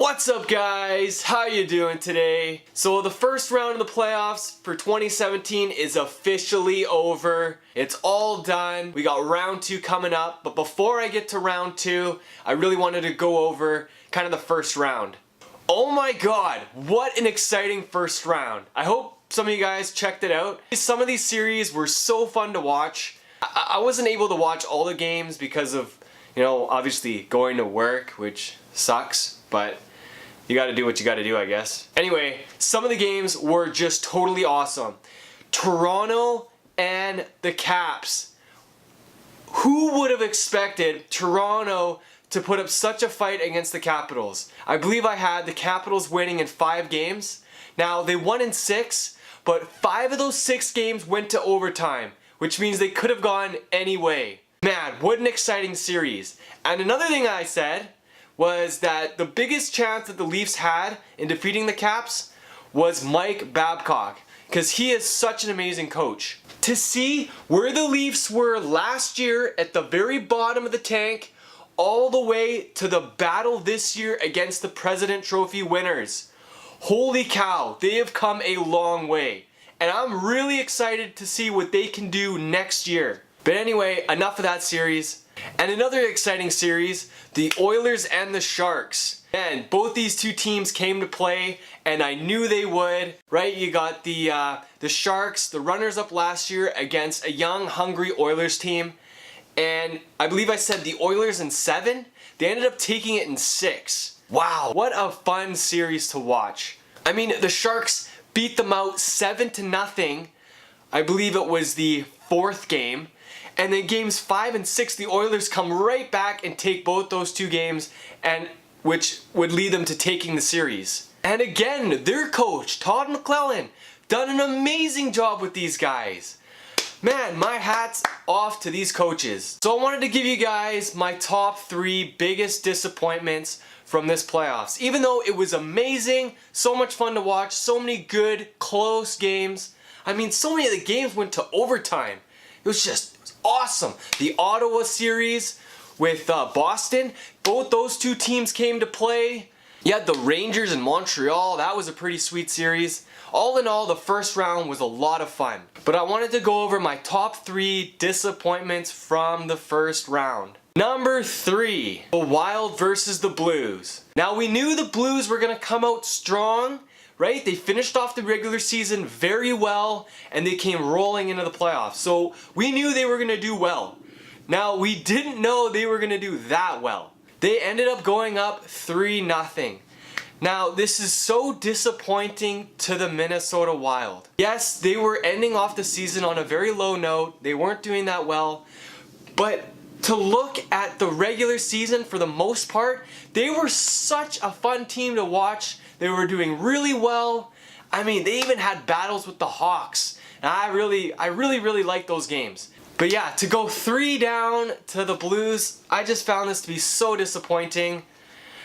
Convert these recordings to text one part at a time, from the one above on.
What's up guys? How you doing today? So the first round of the playoffs for 2017 is officially over. It's all done. We got round 2 coming up, but before I get to round 2, I really wanted to go over kind of the first round. Oh my god, what an exciting first round. I hope some of you guys checked it out. Some of these series were so fun to watch. I wasn't able to watch all the games because of, obviously going to work, which sucks, but you gotta do what you gotta do, I guess. Anyway, some of the games were just totally awesome. Toronto and the Caps. Who would have expected Toronto to put up such a fight against the Capitals? I believe I had the Capitals winning in 5 games. Now, they won in 6, but 5 of those 6 games went to overtime, which means they could have gone any way. Man, what an exciting series. And another thing I said was that the biggest chance that the Leafs had in defeating the Caps was Mike Babcock, because he is such an amazing coach. To see where the Leafs were last year at the very bottom of the tank, all the way to the battle this year against the President Trophy winners. Holy cow, they have come a long way. And I'm really excited to see what they can do next year. But anyway, enough of that series. And another exciting series, the Oilers and the Sharks. And both these two teams came to play, and I knew they would, right? You got the Sharks, the runners-up last year, against a young, hungry Oilers team. And I believe I said the Oilers in 7. They ended up taking it in 6. Wow, what a fun series to watch. I mean, the Sharks beat them out 7-0. I believe it was the 4th game. And then games 5 and 6, the Oilers come right back and take both those 2 games, and which would lead them to taking the series. And again, their coach, Todd McLellan, done an amazing job with these guys. Man, my hat's off to these coaches. So I wanted to give you guys my top 3 biggest disappointments from this playoffs. Even though it was amazing, so much fun to watch, so many good, close games. I mean, so many of the games went to overtime. It was awesome. The Ottawa series with Boston, both those 2 teams came to play. You had the Rangers and Montreal. That was a pretty sweet series. All in all, the first round was a lot of fun. But I wanted to go over my top 3 disappointments from the first round. Number 3, the Wild versus the Blues. Now, we knew the Blues were going to come out strong, right? They finished off the regular season very well, and they came rolling into the playoffs. So we knew they were going to do well. Now, we didn't know they were going to do that well. They ended up going up 3-0. Now, this is so disappointing to the Minnesota Wild. Yes, they were ending off the season on a very low note. They weren't doing that well. But to look at the regular season, for the most part, they were such a fun team to watch. They were doing really well. I mean, they even had battles with the Hawks. And I really liked those games. But yeah, to go 3 down to the Blues, I just found this to be so disappointing.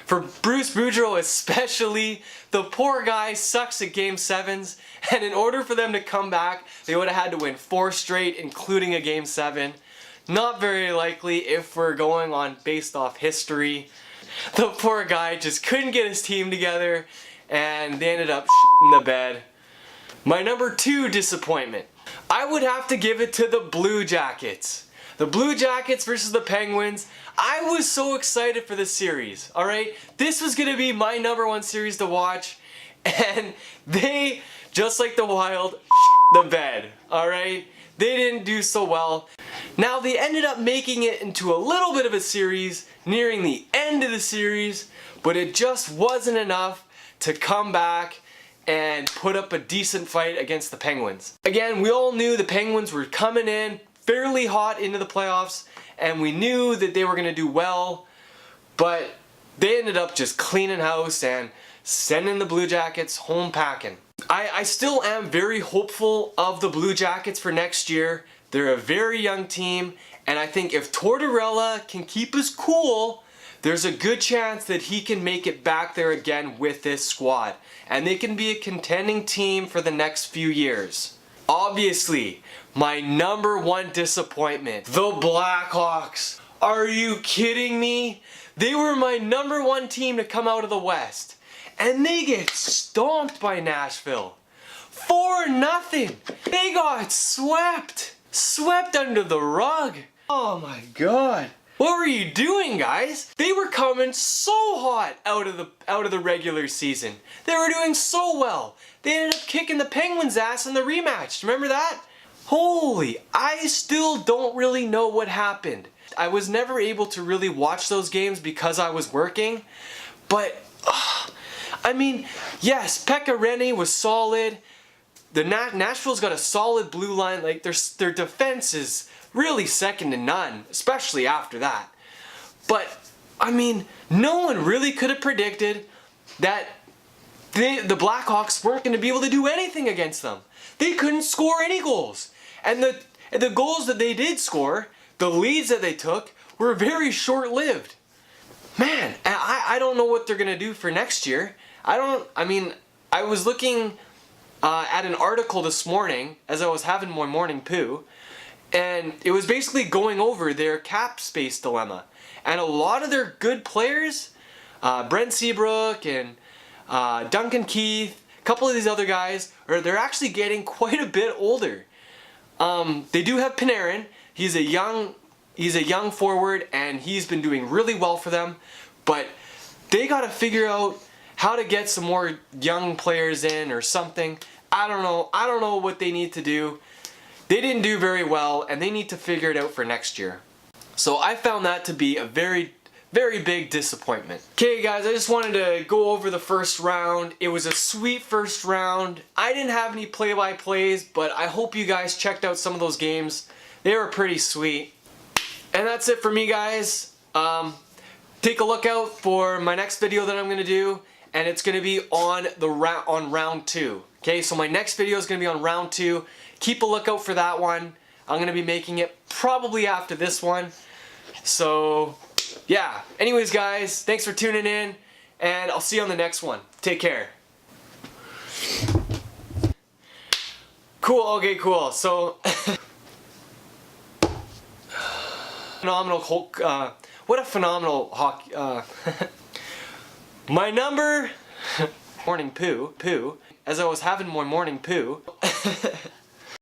For Bruce Boudreau especially, the poor guy sucks at Game 7s. And in order for them to come back, they would have had to win 4 straight, including a Game 7. Not very likely if we're going on based off history. The poor guy just couldn't get his team together, and they ended up in the bed. My number 2 disappointment, I would have to give it to the Blue Jackets. The Blue Jackets versus the Penguins. I was so excited for this series, alright? This was going to be my number 1 series to watch, and they, just like the Wild, the bed, alright? They didn't do so well. Now, they ended up making it into a little bit of a series, nearing the end of the series, but it just wasn't enough to come back and put up a decent fight against the Penguins. Again, we all knew the Penguins were coming in fairly hot into the playoffs, and we knew that they were going to do well, but they ended up just cleaning house and sending the Blue Jackets home packing. I still am very hopeful of the Blue Jackets for next year. They're a very young team, and I think if Tortorella can keep us cool, there's a good chance that he can make it back there again with this squad, and they can be a contending team for the next few years. Obviously, my number 1 disappointment, the Blackhawks. Are you kidding me? They were my #1 team to come out of the West. And they get stomped by Nashville. 4-0. They got swept. Swept under the rug. Oh my god. What were you doing, guys? They were coming so hot out of the regular season. They were doing so well. They ended up kicking the Penguins' ass in the rematch. Remember that? Holy, I still don't really know what happened. I was never able to really watch those games because I was working. But, I mean, yes, Pekka Rinne was solid. Nashville's got a solid blue line. Like, their defense is really second to none, especially after that. But, I mean, no one really could have predicted that the Blackhawks weren't going to be able to do anything against them. They couldn't score any goals. And the goals that they did score, the leads that they took, were very short-lived. Man, I don't know what they're going to do for next year. I was looking at an article this morning as I was having my morning poo, and it was basically going over their cap space dilemma. And a lot of their good players, Brent Seabrook and Duncan Keith, a couple of these other guys, they're actually getting quite a bit older. They do have Panarin. He's a young forward, and he's been doing really well for them. But they got to figure out how to get some more young players in or something. I don't know. I don't know what they need to do. They didn't do very well, and they need to figure it out for next year. So I found that to be a very, very big disappointment. Okay guys, I just wanted to go over the first round. It was a sweet first round. I didn't have any play-by-plays, but I hope you guys checked out some of those games. They were pretty sweet. And that's it for me, guys. Take a look out for my next video that I'm going to do, and it's going to be on round 2. Okay, so my next video is going to be on round 2. Keep a lookout for that one. I'm going to be making it probably after this one. So, yeah. Anyways, guys, thanks for tuning in, and I'll see you on the next one. Take care. Cool, okay, cool. So, phenomenal Hulk, what a phenomenal hockey, my number, morning poo, as I was having my morning poo.